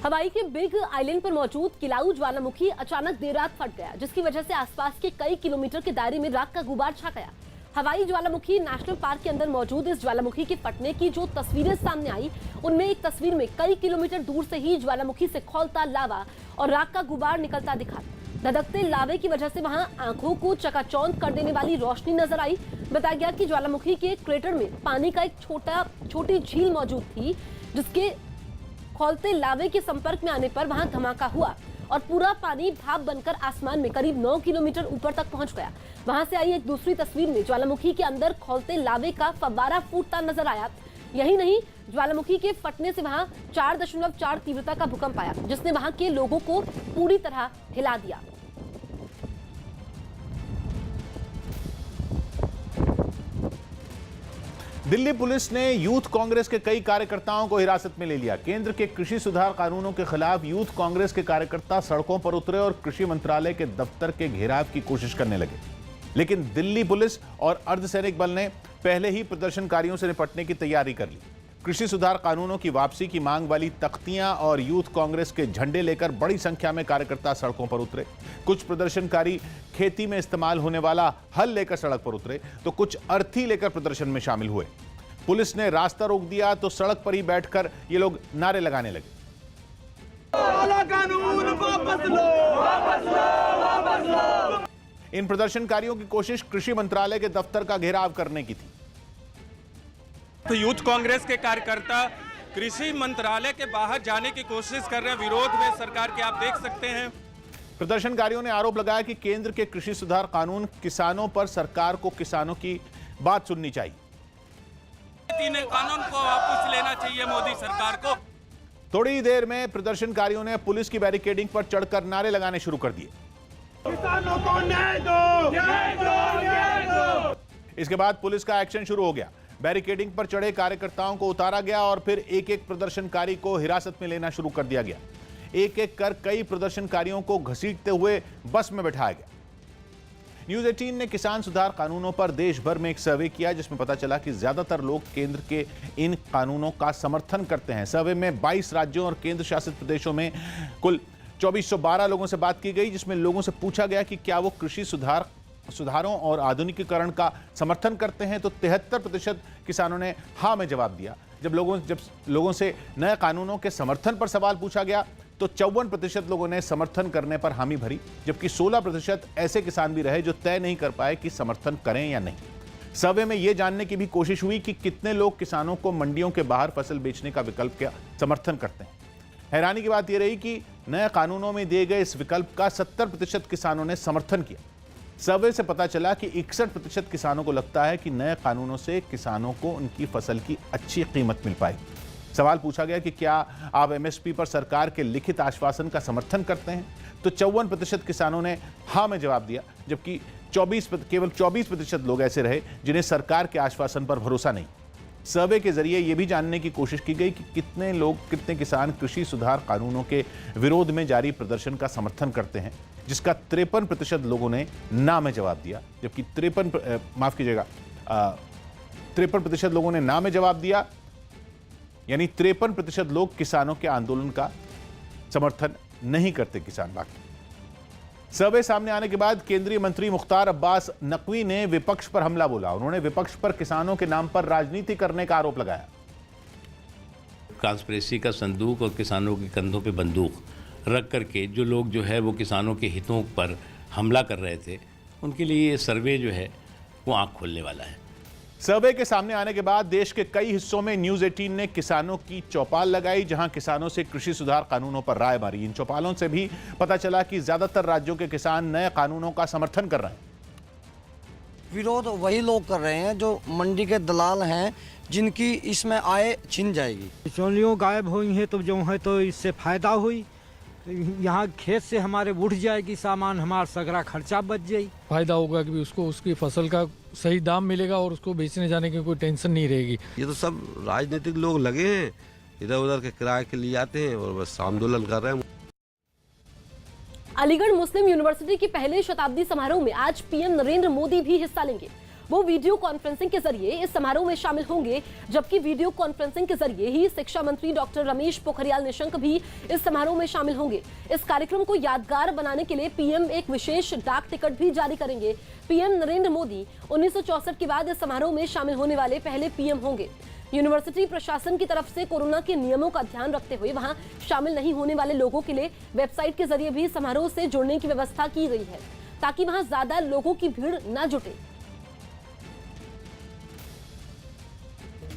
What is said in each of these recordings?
हवाई के big island पर मौजूद किलाऊ ज्वालामुखी अचानक देर रात फट गया, जिसकी वजह से आसपास के कई किलोमीटर के दायरे में राख का गुबार छा गया। हवाई ज्वालामुखी नेशनल पार्क के अंदर मौजूद इस ज्वालामुखी के फटने की जो तस्वीरें सामने आई, उनमें एक तस्वीर में कई किलोमीटर दूर से ही ज्वालामुखी से खौलता लावा और राख का गुबार निकलता दिखा। धधकते लावे की वजह से वहां आंखों को चकाचौंध कर देने वाली रोशनी नजर आई। बताया गया कि ज्वालामुखी के क्रेटर में पानी का एक छोटी झील मौजूद थी, जिसके खौलते लावे के संपर्क में आने पर वहां धमाका हुआ और पूरा पानी भाप बनकर आसमान में करीब 9 किलोमीटर ऊपर तक पहुंच गया। वहां से आई एक दूसरी तस्वीर में ज्वालामुखी के अंदर खौलते लावे का फव्वारा फूटता नजर आया। यही नहीं, ज्वालामुखी के फटने से वहां 4.4 तीव्रता का भूकंप आया, जिसने वहां के लोगों को पूरी तरह हिला दिया। दिल्ली पुलिस ने यूथ कांग्रेस के कई कार्यकर्ताओं को हिरासत में ले लिया। केंद्र के कृषि सुधार कानूनों के खिलाफ यूथ कांग्रेस के कार्यकर्ता सड़कों पर उतरे और कृषि मंत्रालय के दफ्तर के घेराव की कोशिश करने लगे, लेकिन दिल्ली पुलिस और अर्धसैनिक बल ने पहले ही प्रदर्शनकारियों से निपटने की तैयारी कर ली। कृषि सुधार कानूनों की वापसी की मांग वाली तख्तियां और यूथ कांग्रेस के झंडे लेकर बड़ी संख्या में कार्यकर्ता सड़कों पर उतरे। कुछ प्रदर्शनकारी खेती में इस्तेमाल होने वाला हल लेकर सड़क पर उतरे, तो कुछ अर्थी लेकर प्रदर्शन में शामिल हुए। पुलिस ने रास्ता रोक दिया तो सड़क पर ही बैठकर ये लोग नारे लगाने लगे। कानून वापस लो, वापस लो, वापस लो। इन प्रदर्शनकारियों की कोशिश कृषि मंत्रालय के दफ्तर का घेराव करने की थी। तो यूथ कांग्रेस के कार्यकर्ता कृषि मंत्रालय के बाहर जाने की कोशिश कर रहे हैं विरोध में सरकार के, आप देख सकते हैं। प्रदर्शनकारियों ने आरोप लगाया कि केंद्र के कृषि सुधार कानून किसानों पर सरकार को किसानों की बात सुननी चाहिए। कानून को वापस लेना चाहिए मोदी सरकार को। थोड़ी देर में प्रदर्शनकारियों ने पुलिस की बैरिकेडिंग पर चढ़कर नारे लगाने शुरू कर दिए। किसानों को न्याय दो, न्याय दो, न्याय दो। इसके बाद पुलिस का एक्शन शुरू हो गया। बैरिकेडिंग पर चढ़े कार्यकर्ताओं को उतारा गया और फिर एक एक प्रदर्शनकारी को हिरासत में लेना शुरू कर दिया गया। एक एक कर कई प्रदर्शनकारियों को घसीटते हुए बस में बैठाया गया। न्यूज़ 18 ने किसान सुधार कानूनों पर देश भर में एक सर्वे किया, जिसमें पता चला कि ज्यादातर लोग केंद्र के इन कानूनों का समर्थन करते हैं। सर्वे में 22 राज्यों और केंद्र शासित प्रदेशों में कुल 2412 लोगों से बात की गई, जिसमें लोगों से पूछा गया कि क्या वो कृषि सुधारों और आधुनिकीकरण का समर्थन करते हैं, तो 73% किसानों ने हाँ में जवाब दिया। जब लोगों से नए कानूनों के समर्थन पर सवाल पूछा गया तो 54% लोगों ने समर्थन करने पर हामी भरी, जबकि 16% ऐसे किसान भी रहे जो तय नहीं कर पाए कि समर्थन करें या नहीं। सर्वे में यह जानने की भी कोशिश हुई कि कितने लोग किसानों को मंडियों के बाहर फसल बेचने का विकल्प का समर्थन करते हैं। हैरानी की बात यह रही कि नए कानूनों में दिए गए इस विकल्प का 70% किसानों ने समर्थन किया। सर्वे से पता चला कि 61% किसानों को लगता है कि नए कानूनों से किसानों को उनकी फसल की अच्छी कीमत मिल पाएगी। सवाल पूछा गया कि क्या आप एमएसपी पर सरकार के लिखित आश्वासन का समर्थन करते हैं, तो 54% किसानों ने हाँ में जवाब दिया, जबकि केवल 24% लोग ऐसे रहे जिन्हें सरकार के आश्वासन पर भरोसा नहीं। सर्वे के जरिए यह भी जानने की कोशिश की गई कि कितने किसान कृषि सुधार कानूनों के विरोध में जारी प्रदर्शन का समर्थन करते हैं, जिसका 53% लोगों ने ना में जवाब दिया, जबकि 53% लोगों ने ना में जवाब दिया, यानी 53% लोग किसानों के आंदोलन का समर्थन नहीं करते। किसान बाकी सर्वे सामने आने के बाद केंद्रीय मंत्री मुख्तार अब्बास नकवी ने विपक्ष पर हमला बोला। उन्होंने विपक्ष पर किसानों के नाम पर राजनीति करने का आरोप लगाया। ट्रांसपेरेंसी का संदूक और किसानों के कंधों पे बंदूक रख करके जो लोग जो है वो किसानों के हितों पर हमला कर रहे थे, उनके लिए ये सर्वे जो है वो आंख खोलने वाला है। सर्वे के सामने आने के बाद देश के कई हिस्सों में न्यूज़ 18 ने किसानों की चौपाल लगाई, जहां किसानों से कृषि सुधार कानूनों पर राय मारी। इन चौपालों से भी पता चला कि ज्यादातर राज्यों के किसान नए कानूनों का समर्थन कर रहे हैं। विरोध वही लोग कर रहे हैं जो मंडी के दलाल हैं, जिनकी इसमें आय छिन जाएगी। बिचौलियों गायब हुई हैं तो जो है तो इससे फायदा हुई, यहाँ खेत से हमारे उठ जाएगी सामान, हमारा सगरा खर्चा बच जाए। फायदा होगा कि उसको उसकी फसल का सही दाम मिलेगा और उसको बेचने जाने की कोई टेंशन नहीं रहेगी। ये तो सब राजनीतिक लोग लगे हैं, इधर उधर के किराए के लिए आते हैं और बस आंदोलन कर रहे हैं। अलीगढ़ मुस्लिम यूनिवर्सिटी के पहले शताब्दी समारोह में आज पीएम नरेंद्र मोदी भी हिस्सा लेंगे। वो वीडियो कॉन्फ्रेंसिंग के जरिए इस समारोह में शामिल होंगे, जबकि वीडियो कॉन्फ्रेंसिंग के जरिए ही शिक्षा मंत्री डॉक्टर रमेश पोखरियाल निशंक भी इस समारोह में शामिल होंगे। इस कार्यक्रम को यादगार बनाने के लिए पीएम एक विशेष डाक टिकट भी जारी करेंगे। पीएम नरेंद्र मोदी 1964 के बाद इस समारोह में शामिल होने वाले पहले पीएम होंगे। यूनिवर्सिटी प्रशासन की तरफ से कोरोना के नियमों का ध्यान रखते हुए वहां शामिल नहीं होने वाले लोगों के लिए वेबसाइट के जरिए भी समारोह से जुड़ने की व्यवस्था की गई है, ताकि वहां ज्यादा लोगों की भीड़ न जुटे।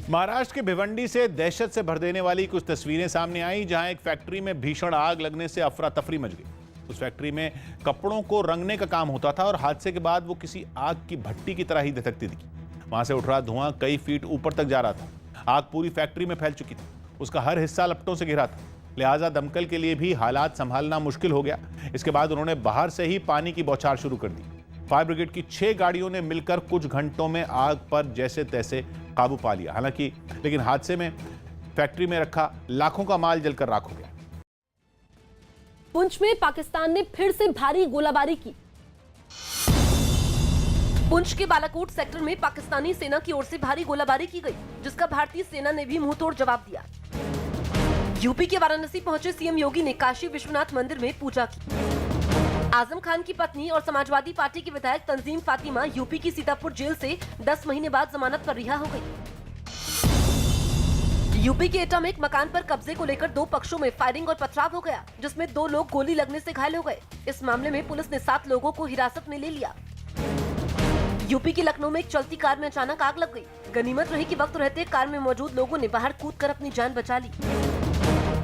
महाराष्ट्र के भिवंडी से दहशत से भर देने वाली कुछ तस्वीरें सामने आई, जहां एक फैक्ट्री में भीषण आग लगने से अफरा तफरी मच गई। उस फैक्ट्री में कपड़ों को रंगने का काम होता था और हादसे के बाद वो किसी आग की भट्टी की तरह ही दहकती दिखी। वहां से उठ रहा धुआं कई फीट ऊपर तक जा रहा था। आग पूरी फैक्ट्री में फैल चुकी थी। उसका हर हिस्सा लपटों से घिरा था, लिहाजा दमकल के लिए भी हालात संभालना मुश्किल हो गया। इसके बाद उन्होंने बाहर से ही पानी की बौछार शुरू कर दी। फायर ब्रिगेड की 6 गाड़ियों ने मिलकर कुछ घंटों में आग पर जैसे तैसे काबू पा लिया। हालांकि लेकिन हादसे में फैक्ट्री में रखा लाखों का माल जलकर राख हो गया। पुंछ में पाकिस्तान ने फिर से भारी गोलाबारी की। पुंछ के बालाकोट सेक्टर में पाकिस्तानी सेना की ओर से भारी गोलाबारी की गई, जिसका भारतीय सेना ने भी मुंहतोड़ जवाब दिया। यूपी के वाराणसी पहुंचे सीएम योगी ने काशी विश्वनाथ मंदिर में पूजा की। आजम खान की पत्नी और समाजवादी पार्टी की विधायक तंजीम फातिमा यूपी की सीतापुर जेल से 10 महीने बाद जमानत पर रिहा हो गई। यूपी के एटा में एक मकान पर कब्जे को लेकर 2 पक्षों में फायरिंग और पथराव हो गया, जिसमें 2 लोग गोली लगने से घायल हो गए। इस मामले में पुलिस ने 7 लोगों को हिरासत में ले लिया। यूपी के लखनऊ में एक चलती कार में अचानक आग लग गई। गनीमत रही कि वक्त रहते कार में मौजूद लोगों ने बाहर कूदकर अपनी जान बचा ली।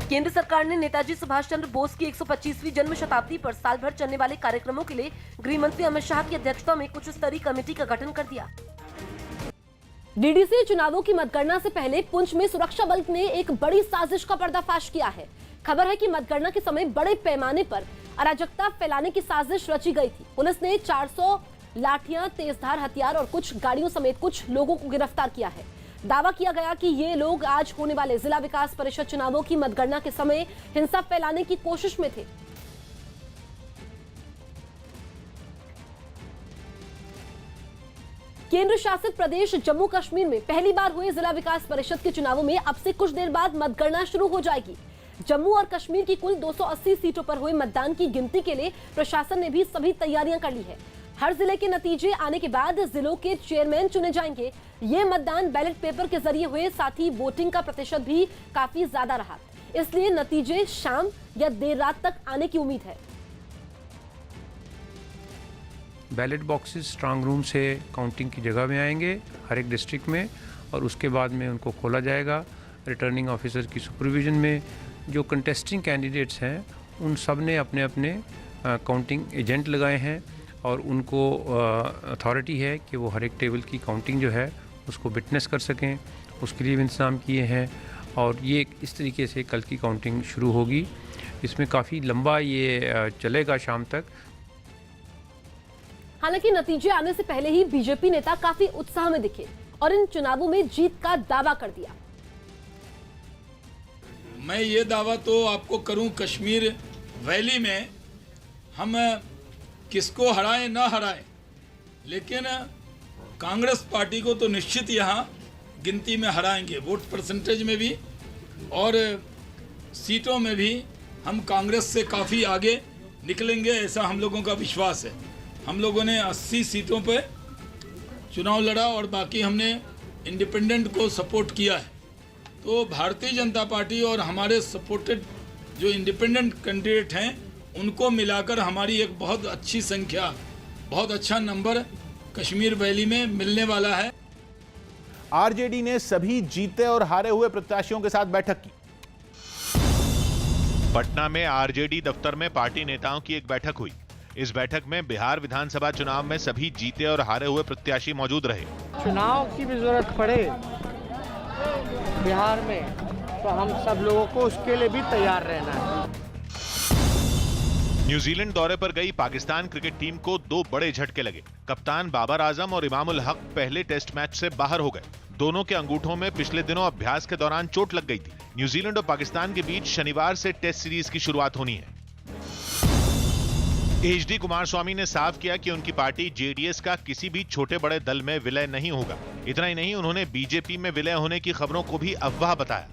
केंद्र सरकार ने नेताजी सुभाष चंद्र बोस की 125वीं जन्म शताब्दी पर साल भर चलने वाले कार्यक्रमों के लिए गृह मंत्री अमित शाह की अध्यक्षता में कुछ स्तरीय कमेटी का गठन कर दिया। डीडीसी चुनावों की मतगणना से पहले पुंछ में सुरक्षा बल ने एक बड़ी साजिश का पर्दाफाश किया है। खबर है कि मतगणना के समय बड़े पैमाने पर अराजकता फैलाने की साजिश रची गई थी। पुलिस ने 400 लाठियां, तेजधार हथियार और कुछ गाड़ियों समेत कुछ लोगों को गिरफ्तार किया है। दावा किया गया कि ये लोग आज होने वाले जिला विकास परिषद चुनावों की मतगणना के समय हिंसा फैलाने की कोशिश में थे। केंद्र शासित प्रदेश जम्मू कश्मीर में पहली बार हुए जिला विकास परिषद के चुनावों में अब से कुछ देर बाद मतगणना शुरू हो जाएगी। जम्मू और कश्मीर की कुल 280 सीटों पर हुए मतदान की गिनती के लिए प्रशासन ने भी सभी तैयारियां कर ली है। हर जिले के नतीजे आने के बाद जिलों के चेयरमैन चुने जाएंगे। ये मतदान बैलेट पेपर के जरिए हुए, साथ ही वोटिंग का प्रतिशत भी काफी ज्यादा रहा, इसलिए नतीजे शाम या देर रात तक आने की उम्मीद है। बैलेट बॉक्सेस स्ट्रांग रूम से काउंटिंग की जगह में आएंगे हर एक डिस्ट्रिक्ट में, और उसके बाद में उनको खोला जाएगा। रिटर्निंग ऑफिसर की सुपरविजन में जो कंटेस्टिंग कैंडिडेट्स हैं उन सब ने अपने अपने काउंटिंग एजेंट लगाए हैं, और उनको अथॉरिटी है कि वो हर एक टेबल की काउंटिंग जो है उसको विटनेस कर सकें, उसके लिए भी इंतजाम किए हैं। और ये इस तरीके से कल की काउंटिंग शुरू होगी। इसमें काफ़ी लंबा ये चलेगा शाम तक। हालांकि नतीजे आने से पहले ही बीजेपी नेता काफी उत्साह में दिखे और इन चुनावों में जीत का दावा कर दिया। मैं ये दावा तो आपको करूं, कश्मीर वैली में हम किसको हराएं ना हराएं, लेकिन कांग्रेस पार्टी को तो निश्चित यहाँ गिनती में हराएंगे। वोट परसेंटेज में भी और सीटों में भी हम कांग्रेस से काफ़ी आगे निकलेंगे, ऐसा हम लोगों का विश्वास है। हम लोगों ने 80 सीटों पर चुनाव लड़ा और बाकी हमने इंडिपेंडेंट को सपोर्ट किया है। तो भारतीय जनता पार्टी और हमारे सपोर्टेड जो इंडिपेंडेंट कैंडिडेट हैं उनको मिलाकर हमारी एक बहुत अच्छी संख्या, बहुत अच्छा नंबर कश्मीर वैली में मिलने वाला है। आरजेडी ने सभी जीते और हारे हुए प्रत्याशियों के साथ बैठक की। पटना में आरजेडी दफ्तर में पार्टी नेताओं की एक बैठक हुई। इस बैठक में बिहार विधानसभा चुनाव में सभी जीते और हारे हुए प्रत्याशी मौजूद रहे। चुनाव की भी जरूरत पड़े बिहार में तो हम सब लोगों को उसके लिए भी तैयार रहना है। न्यूजीलैंड दौरे पर गई पाकिस्तान क्रिकेट टीम को 2 बड़े झटके लगे। कप्तान बाबर आजम और इमामुल हक पहले टेस्ट मैच से बाहर हो गए। दोनों के अंगूठों में पिछले दिनों अभ्यास के दौरान चोट लग गई थी। न्यूजीलैंड और पाकिस्तान के बीच शनिवार से टेस्ट सीरीज की शुरुआत होनी है। एचडी कुमारस्वामी ने साफ किया कि उनकी पार्टी जेडीएस का किसी भी छोटे बड़े दल में विलय नहीं होगा। इतना ही नहीं, उन्होंने बीजेपी में विलय होने की खबरों को भी अफवाह बताया।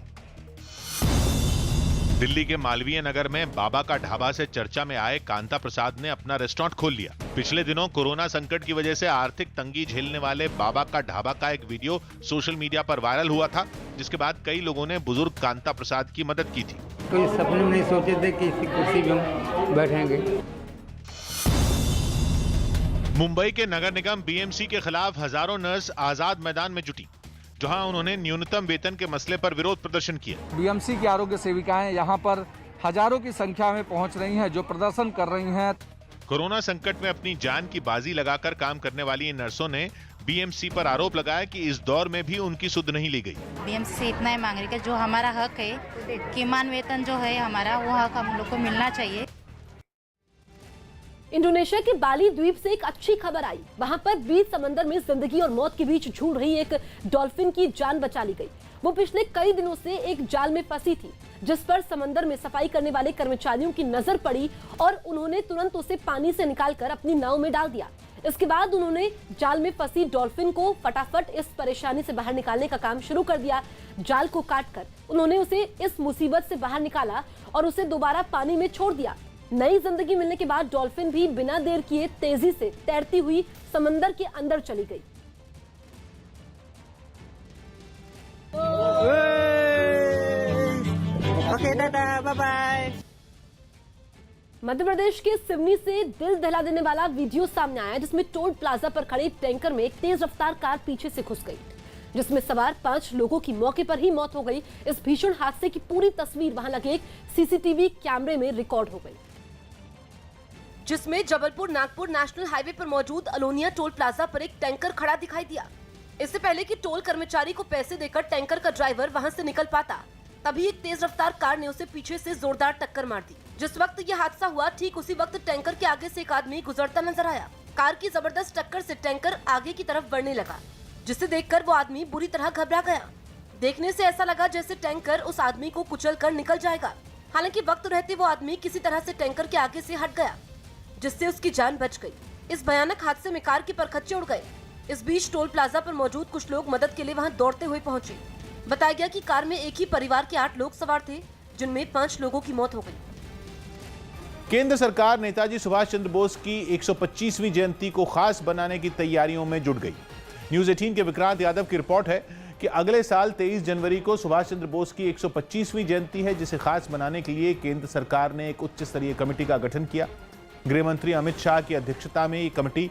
दिल्ली के मालवीय नगर में बाबा का ढाबा से चर्चा में आए कांता प्रसाद ने अपना रेस्टोरेंट खोल लिया। पिछले दिनों कोरोना संकट की वजह से आर्थिक तंगी झेलने वाले बाबा का ढाबा का एक वीडियो सोशल मीडिया पर वायरल हुआ था, जिसके बाद कई लोगों ने बुजुर्ग कांता प्रसाद की मदद की थी। कोई सपने में नहीं सोचे थे कि इसी कुर्सी में हम बैठेंगे। मुंबई के नगर निगम बीएमसी के खिलाफ हजारों नर्स आजाद मैदान में जुटी, जहां उन्होंने न्यूनतम वेतन के मसले पर विरोध प्रदर्शन किया। बीएमसी की आरोग्य सेविकाएं यहां पर हजारों की संख्या में पहुंच रही हैं, जो प्रदर्शन कर रही हैं। कोरोना संकट में अपनी जान की बाजी लगाकर काम करने वाली इन नर्सों ने बीएमसी पर आरोप लगाया कि इस दौर में भी उनकी सुध नहीं ली गई। बीएमसी से इतना ही मांग रही है कि जो हमारा हक है, किमान वेतन जो है हमारा, वो हक हम लोग को मिलना चाहिए। इंडोनेशिया के बाली द्वीप से एक अच्छी खबर आई। वहां पर बीच समंदर में जिंदगी और मौत के बीच झूल रही एक डॉल्फिन की जान बचा ली गई। वो पिछले कई दिनों से एक जाल में फंसी थी, जिस पर समंदर में सफाई करने वाले कर्मचारियों की नजर पड़ी और उन्होंने तुरंत उसे पानी से निकालकर अपनी नाव में डाल दिया। इसके बाद उन्होंने जाल में फंसी डॉल्फिन को फटाफट इस परेशानी से बाहर निकालने का काम शुरू कर दिया। जाल को काटकर उन्होंने उसे इस मुसीबत से बाहर निकाला और उसे दोबारा पानी में छोड़ दिया। नई जिंदगी मिलने के बाद डॉल्फिन भी बिना देर किए तेजी से तैरती हुई समंदर के अंदर चली गई। ओके दादा, बाय बाय। मध्य प्रदेश के सिवनी से दिल दहला देने वाला वीडियो सामने आया, जिसमें टोल प्लाजा पर खड़े टैंकर में एक तेज रफ्तार कार पीछे से घुस गई, जिसमें सवार 5 लोगों की मौके पर ही मौत हो गई। इस भीषण हादसे की पूरी तस्वीर वहां लगे एक सीसीटीवी कैमरे में रिकॉर्ड हो गई, जिसमें जबलपुर नागपुर नेशनल हाईवे पर मौजूद अलोनिया टोल प्लाजा पर एक टैंकर खड़ा दिखाई दिया। इससे पहले कि टोल कर्मचारी को पैसे देकर टैंकर का ड्राइवर वहां से निकल पाता, तभी एक तेज रफ्तार कार ने उसे पीछे से जोरदार टक्कर मार दी। जिस वक्त यह हादसा हुआ, ठीक उसी वक्त टैंकर के आगे से एक आदमी गुजरता नजर आया। कार की जबरदस्त टक्कर से टैंकर आगे की तरफ बढ़ने लगा, जिसे देखकर वो आदमी बुरी तरह घबरा गया। देखने से ऐसा लगा जैसे टैंकर उस आदमी को कुचल कर निकल जाएगा। हालांकि वक्त रहते वो आदमी किसी तरह से टैंकर के आगे से हट गया, जिससे उसकी जान बच गई। इस भयानक हादसे में कार के परखच्चे उड़ गए। इस बीच टोल प्लाजा पर मौजूद कुछ लोग मदद के लिए वहां दौड़ते हुए पहुंचे। बताया गया कि कार में एक ही परिवार के 8 लोग सवार थे, जिनमें 5 लोगों की मौत हो गई। केंद्र सरकार नेताजी सुभाष चंद्र बोस की 125वीं जयंती को खास बनाने की तैयारियों में जुट गई। न्यूज 18 के विक्रांत यादव की रिपोर्ट है कि अगले साल 23 जनवरी को सुभाष चंद्र बोस की 125वीं जयंती है, जिसे खास बनाने के लिए केंद्र सरकार ने एक उच्च स्तरीय कमेटी का गठन किया। गृह मंत्री अमित शाह की अध्यक्षता में ये कमेटी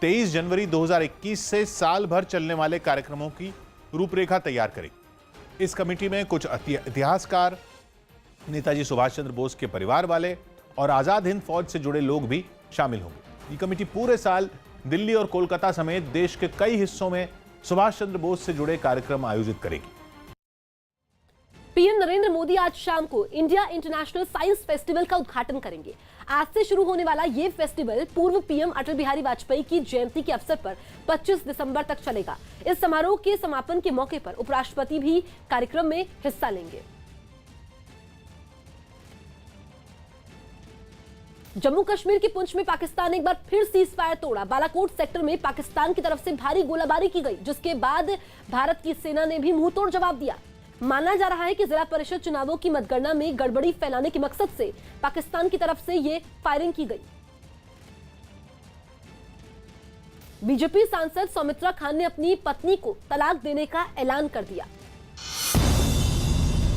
23 जनवरी 2021 से साल भर चलने वाले कार्यक्रमों की रूपरेखा तैयार करेगी। इस कमेटी में कुछ इतिहासकार, नेताजी सुभाष चंद्र बोस के परिवार वाले और आजाद हिंद फौज से जुड़े लोग भी शामिल होंगे। ये कमेटी पूरे साल दिल्ली और कोलकाता समेत देश के कई हिस्सों में सुभाष चंद्र बोस से जुड़े कार्यक्रम आयोजित करेगी। पीएम नरेंद्र मोदी आज शाम को इंडिया इंटरनेशनल साइंस फेस्टिवल का उद्घाटन करेंगे। आज से शुरू होने वाला ये फेस्टिवल पूर्व पीएम अटल बिहारी वाजपेयी की जयंती के अवसर पर 25 दिसंबर तक चलेगा। इस समारोह के समापन के मौके पर उपराष्ट्रपति भी कार्यक्रम में हिस्सा लेंगे। जम्मू कश्मीर के पुंछ में पाकिस्तान ने एक बार फिर सीज फायर तोड़ा। बालाकोट सेक्टर में पाकिस्तान की तरफ से भारी गोलाबारी की गई, जिसके बाद भारत की सेना ने भी मुंहतोड़ जवाब दिया। माना जा रहा है कि जिला परिषद चुनावों की मतगणना में गड़बड़ी फैलाने के मकसद से पाकिस्तान की तरफ से ये फायरिंग की गई। बीजेपी सांसद सौमित्रा खान ने अपनी पत्नी को तलाक देने का ऐलान कर दिया।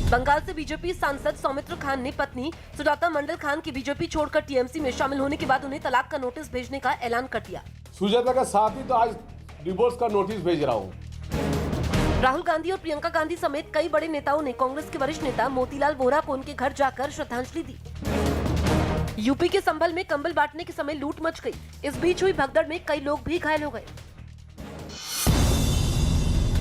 बंगाल से बीजेपी सांसद सौमित्र खान ने पत्नी सुजाता मंडल खान की बीजेपी छोड़कर टीएमसी में शामिल होने के बाद उन्हें तलाक का नोटिस भेजने का ऐलान कर दिया। सुजाता का साथ ही तो आज डिवोर्स का नोटिस भेज रहा हूँ। राहुल गांधी और प्रियंका गांधी समेत कई बड़े नेताओं ने कांग्रेस के वरिष्ठ नेता मोतीलाल वोरा को उनके घर जाकर श्रद्धांजलि दी। यूपी के संभल में कंबल बांटने के समय लूट मच गई। इस बीच हुई भगदड़ में कई लोग भी घायल हो गए।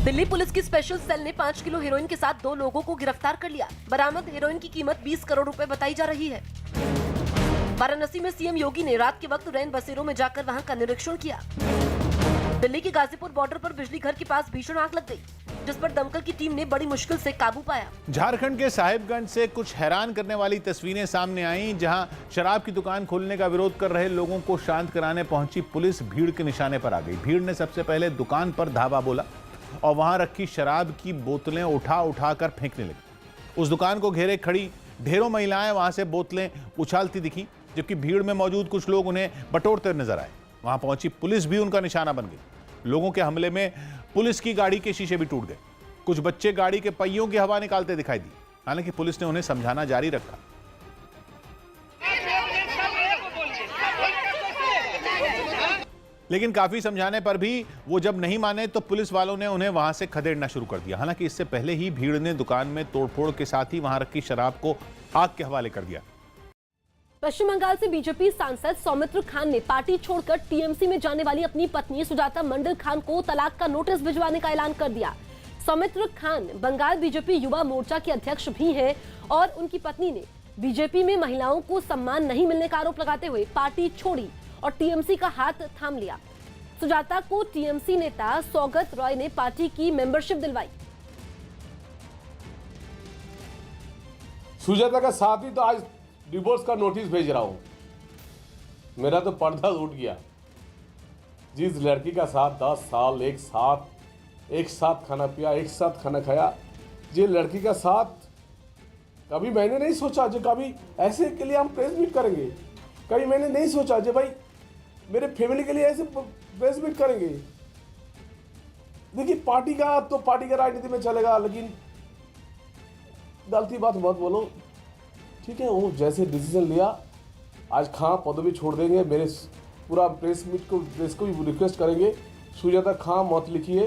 दिल्ली पुलिस की स्पेशल सेल ने 5 किलो हेरोइन के साथ 2 लोगों को गिरफ्तार कर लिया। बरामद हेरोइन की कीमत 20 करोड़ रुपए बताई जा रही है। वाराणसी में सीएम योगी ने रात के वक्त रैन बसेरों में जाकर वहां का निरीक्षण किया। दिल्ली के गाजीपुर बॉर्डर पर बिजली घर के पास भीषण आग लग गई। जिस पर दमकल की टीम ने बड़ी मुश्किल से काबू पाया। झारखंड के साहिबगंज से कुछ हैरान करने वाली तस्वीरें सामने आईं, जहां शराब की दुकान खोलने का विरोध कर रहे लोगों को शांत कराने पहुंची पुलिस भीड़ के निशाने पर आ गई। भीड़ ने सबसे पहले दुकान पर धावा बोला और वहां रखी शराब की बोतलें उठा कर फेंकने लगी। उस दुकान को घेरे खड़ी ढेरों महिलाएं वहां से बोतलें उछालती दिखी, जबकि भीड़ में मौजूद कुछ लोग उन्हें बटोरते नजर आए। वहां पहुंची पुलिस भी उनका निशाना बन गई। लोगों के हमले में पुलिस की गाड़ी के शीशे भी टूट गए। कुछ बच्चे गाड़ी के पहियों की हवा निकालते दिखाई दी। हालांकि पुलिस ने उन्हें समझाना जारी रखा। लेकिन काफी समझाने पर भी वो जब नहीं माने तो पुलिस वालों ने उन्हें वहां से खदेड़ना शुरू कर दिया। हालांकि इससे पहले ही भीड़ ने दुकान में तोड़फोड़ के साथ ही वहां रखी शराब को आग के हवाले कर दिया। पश्चिम बंगाल से बीजेपी सांसद सौमित्र खान ने पार्टी छोड़कर टीएमसी में जाने वाली अपनी पत्नी सुजाता मंडल खान को तलाक का नोटिस भिजवाने का ऐलान कर दिया। सौमित्र खान बंगाल बीजेपी युवा मोर्चा के अध्यक्ष भी हैं और उनकी पत्नी ने बीजेपी में महिलाओं को सम्मान नहीं मिलने का आरोप लगाते हुए पार्टी छोड़ी और टीएमसी का हाथ थाम लिया। सुजाता को टीएमसी नेता सौगत रॉय ने पार्टी की मेंबरशिप दिलवाई। सुजाता का साथ ही तो आज डिवोर्स का नोटिस भेज रहा हूं। मेरा तो पर्दा उठ गया। जिस लड़की का साथ 10 साल एक साथ खाना पिया, एक साथ खाना खाया, जिस लड़की का साथ कभी मैंने नहीं सोचा जो कभी ऐसे के लिए हम प्रेस मीट करेंगे। कभी मैंने नहीं सोचा जो भाई मेरे फैमिली के लिए ऐसे प्रेस मीट करेंगे। देखिए पार्टी का राजनीति में चलेगा, लेकिन गलती बात मत बोलो, ठीक है। वो जैसे डिसीजन लिया, आज खां पदवी छोड़ देंगे। मेरे पूरा प्रेस को भी रिक्वेस्ट करेंगे, सुजाता खां मत लिखिए,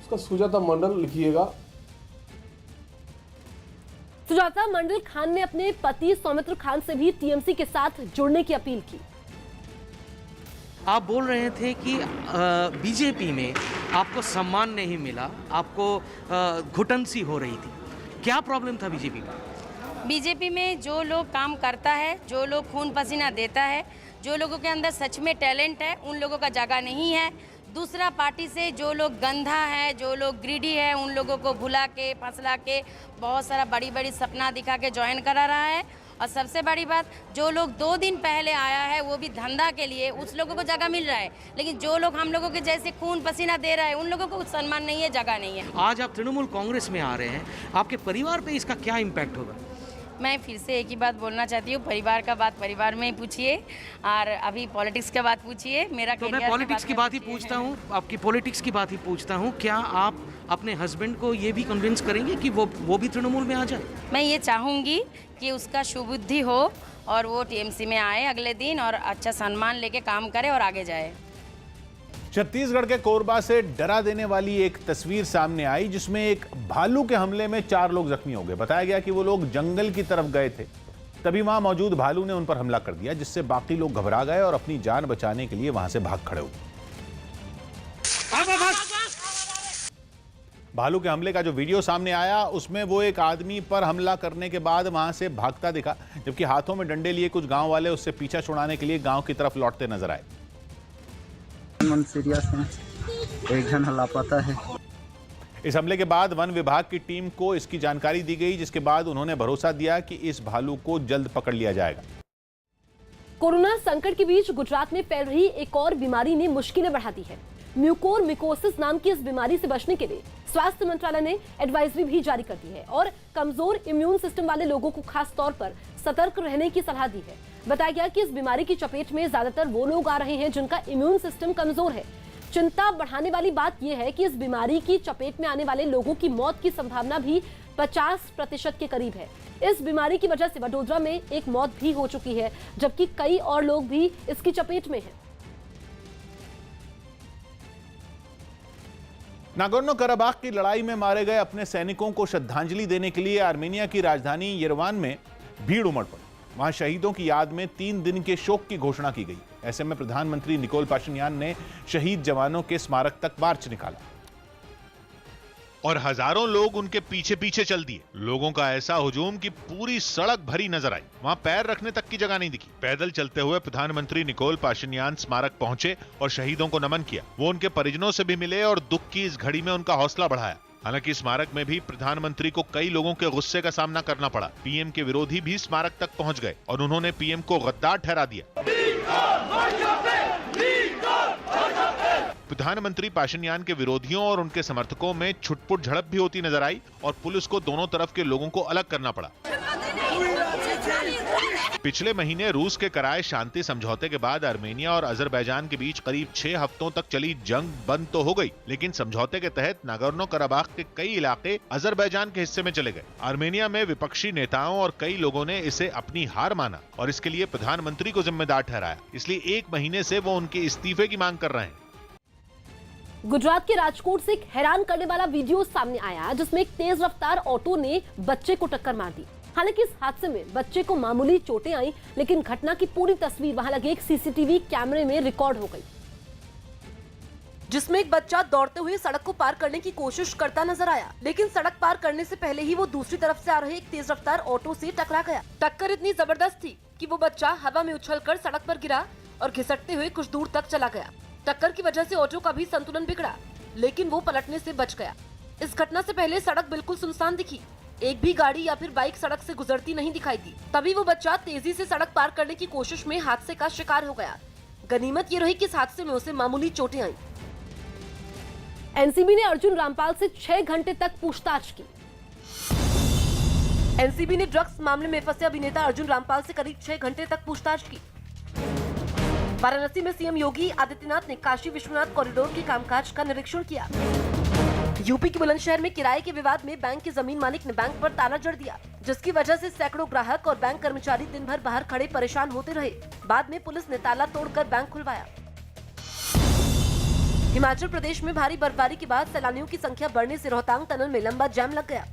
उसका सुजाता मंडल लिखिएगा। सुजाता मंडल खान ने अपने पति सौमित्र खान से भी टीएमसी के साथ जुड़ने की अपील की। आप बोल रहे थे कि बीजेपी में आपको सम्मान नहीं मिला, आपको घुटन सी हो रही थी, क्या प्रॉब्लम था बीजेपी में? बीजेपी में जो लोग काम करता है, जो लोग खून पसीना देता है, जो लोगों के अंदर सच में टैलेंट है, उन लोगों का जगह नहीं है। दूसरा पार्टी से जो लोग गंधा है, जो लोग ग्रीडी है, उन लोगों को भुला के फसला के बहुत सारा बड़ी बड़ी सपना दिखा के ज्वाइन करा रहा है। और सबसे बड़ी बात, जो लोग 2 दिन पहले आया है वो भी धंधा के लिए, उस लोगों को जगह मिल रहा है। लेकिन जो लोग हम लोगों के जैसे खून पसीना दे रहा है, उन लोगों को सम्मान नहीं है, जगह नहीं है। आज आप तृणमूल कांग्रेस में आ रहे हैं, आपके परिवार पे इसका क्या इम्पैक्ट होगा? मैं फिर से एक ही बात बोलना चाहती हूँ, परिवार का बात परिवार में ही पूछिए और अभी पॉलिटिक्स का बात पूछिए। मेरा तो मैं पॉलिटिक्स की बात ही पूछता हूँ, आपकी पॉलिटिक्स की बात ही पूछता हूँ। क्या आप अपने हस्बैंड को ये भी कन्विंस करेंगे कि वो भी तृणमूल में आ जाए? मैं ये चाहूँगी कि उसका सुबुद्धि हो और वो टीएमसी में आए अगले दिन और अच्छा सम्मान लेके काम करे और आगे जाए। छत्तीसगढ़ के कोरबा से डरा देने वाली एक तस्वीर सामने आई, जिसमें एक भालू के हमले में 4 लोग जख्मी हो गए। बताया गया कि वो लोग जंगल की तरफ गए थे, तभी वहां मौजूद भालू ने उन पर हमला कर दिया, जिससे बाकी लोग घबरा गए और अपनी जान बचाने के लिए वहां से भाग खड़े हुए। भालू के हमले का जो वीडियो सामने आया, उसमें वो एक आदमी पर हमला करने के बाद वहां से भागता दिखा, जबकि हाथों में डंडे लिए कुछ गांव वाले उससे पीछा छुड़ाने के लिए गांव की तरफ लौटते नजर आए। सीरियस है, एक जन लापता है। इस हमले के बाद वन विभाग की टीम को इसकी जानकारी दी गई, जिसके बाद उन्होंने भरोसा दिया कि इस भालू को जल्द पकड़ लिया जाएगा। कोरोना संकट के बीच गुजरात में फैल रही एक और बीमारी ने मुश्किलें बढ़ा दी है। म्यूकोरमिकोसिस नाम की इस बीमारी से बचने के लिए स्वास्थ्य मंत्रालय ने एडवाइजरी भी जारी कर दी है और कमजोर इम्यून सिस्टम वाले लोगों को खास तौर पर सतर्क रहने की सलाह दी है। बताया गया कि इस बीमारी की चपेट में ज्यादातर वो लोग आ रहे हैं जिनका इम्यून सिस्टम कमजोर है। चिंता बढ़ाने वाली बात यह है कि इस बीमारी की चपेट में आने वाले लोगों की मौत की संभावना भी 50% के करीब है। इस बीमारी की वजह से वडोदरा में एक मौत भी हो चुकी है, जबकि कई और लोग भी इसकी चपेट में हैं। नागोर्नो कराबाख की लड़ाई में मारे गए अपने सैनिकों को श्रद्धांजलि देने के लिए आर्मेनिया की राजधानी येरेवान में भीड़ उमड़ पड़ी। वहां शहीदों की याद में 3 दिन के शोक की घोषणा की गई। ऐसे में प्रधानमंत्री निकोल पाशिन्यान ने शहीद जवानों के स्मारक तक मार्च निकाला और हजारों लोग उनके पीछे पीछे चल दिए। लोगों का ऐसा हुजूम कि पूरी सड़क भरी नजर आई, वहां पैर रखने तक की जगह नहीं दिखी। पैदल चलते हुए प्रधानमंत्री निकोल पाशिन्यान स्मारक पहुंचे और शहीदों को नमन किया। वो उनके परिजनों से भी मिले और दुख की इस घड़ी में उनका हौसला बढ़ाया। हालांकि स्मारक में भी प्रधानमंत्री को कई लोगों के गुस्से का सामना करना पड़ा। पीएम के विरोधी भी स्मारक तक पहुंच गए और उन्होंने पीएम को गद्दार ठहरा दिया। प्रधानमंत्री पाशिनियान के विरोधियों और उनके समर्थकों में छुटपुट झड़प भी होती नजर आई और पुलिस को दोनों तरफ के लोगों को अलग करना पड़ा। पिछले महीने रूस के कराए शांति समझौते के बाद आर्मेनिया और अजरबैजान के बीच करीब 6 हफ्तों तक चली जंग बंद तो हो गई, लेकिन समझौते के तहत नागोर्नो कराबाख के कई इलाके अजरबैजान के हिस्से में चले गए। आर्मेनिया में विपक्षी नेताओं और कई लोगों ने इसे अपनी हार माना और इसके लिए प्रधानमंत्री को जिम्मेदार ठहराया। इसलिए 1 महीने से वो उनके इस्तीफे की मांग कर रहे हैं। गुजरात के राजकोट से एक हैरान करने वाला वीडियो सामने आया जिसमें एक तेज रफ्तार ऑटो ने बच्चे को टक्कर मार दी। हालांकि इस हादसे में बच्चे को मामूली चोटें आई, लेकिन घटना की पूरी तस्वीर वहां लगे एक सीसीटीवी कैमरे में रिकॉर्ड हो गई, जिसमें एक बच्चा दौड़ते हुए सड़क को पार करने की कोशिश करता नजर आया, लेकिन सड़क पार करने से पहले ही वो दूसरी तरफ से आ रहे एक तेज रफ्तार ऑटो से टकरा गया। टक्कर इतनी जबरदस्त थी कि वो बच्चा हवा में उछलकर सड़क पर गिरा और घिसटते हुए कुछ दूर तक चला गया। टक्कर की वजह से ऑटो का भी संतुलन बिगड़ा, लेकिन वो पलटने से बच गया। इस घटना से पहले सड़क बिल्कुल सुनसान दिखी, एक भी गाड़ी या फिर बाइक सड़क से गुजरती नहीं दिखाई दी। तभी वो बच्चा तेजी से सड़क पार करने की कोशिश में हादसे का शिकार हो गया। गनीमत ये रही कि इस हादसे में उसे मामूली चोटें आई। एनसीबी ने अर्जुन रामपाल से 6 घंटे तक पूछताछ की। एनसीबी ने ड्रग्स मामले में फंसे अभिनेता अर्जुन रामपाल से करीब 6 घंटे तक पूछताछ की। वाराणसी में सीएम योगी आदित्यनाथ ने काशी विश्वनाथ कॉरिडोर के कामकाज का निरीक्षण किया। यूपी के बुलंदशहर में किराए के विवाद में बैंक के जमीन मालिक ने बैंक पर ताला जड़ दिया, जिसकी वजह से सैकड़ों ग्राहक और बैंक कर्मचारी दिन भर बाहर खड़े परेशान होते रहे। बाद में पुलिस ने ताला तोड़कर बैंक खुलवाया। हिमाचल प्रदेश में भारी बर्फबारी के बाद सैलानियों की संख्या बढ़ने से रोहतांग टनल में लंबा जाम लग गया।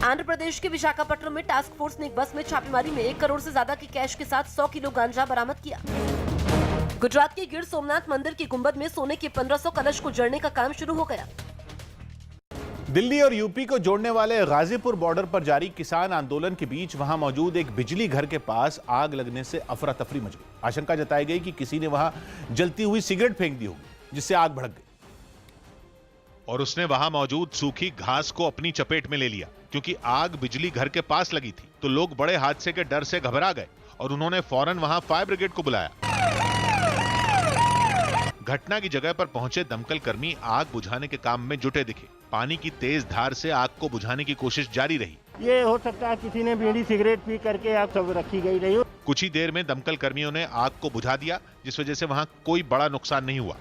आंध्र प्रदेश के विशाखापट्टनम में टास्क फोर्स ने एक बस में छापेमारी में 1 करोड़ से ज्यादा के कैश के साथ 100 किलो गांजा बरामद किया। गुजरात के गिर सोमनाथ मंदिर की गुंबद में सोने के 1500 कलश को जड़ने का काम शुरू हो गया। दिल्ली और यूपी को जोड़ने वाले गाजीपुर बॉर्डर पर जारी किसान आंदोलन के बीच वहां मौजूद एक बिजली घर के पास आग लगने से अफरा तफरी मच गई। आशंका जताई गई कि किसी ने वहां जलती हुई सिगरेट फेंक दी होगी, जिससे आग भड़क गई और उसने वहां मौजूद सूखी घास को अपनी चपेट में ले लिया। क्योंकि आग बिजली घर के पास लगी थी तो लोग बड़े हादसे के डर से घबरा गए और उन्होंने फौरन वहां फायर ब्रिगेड को बुलाया। घटना की जगह पर पहुंचे दमकल कर्मी आग बुझाने के काम में जुटे दिखे। पानी की तेज धार से आग को बुझाने की कोशिश जारी रही। ये हो सकता है किसी ने बीड़ी सिगरेट पी करके आग सब रखी गई रही। कुछ ही देर में दमकल कर्मियों ने आग को बुझा दिया, जिस वजह से वहां कोई बड़ा नुकसान नहीं हुआ।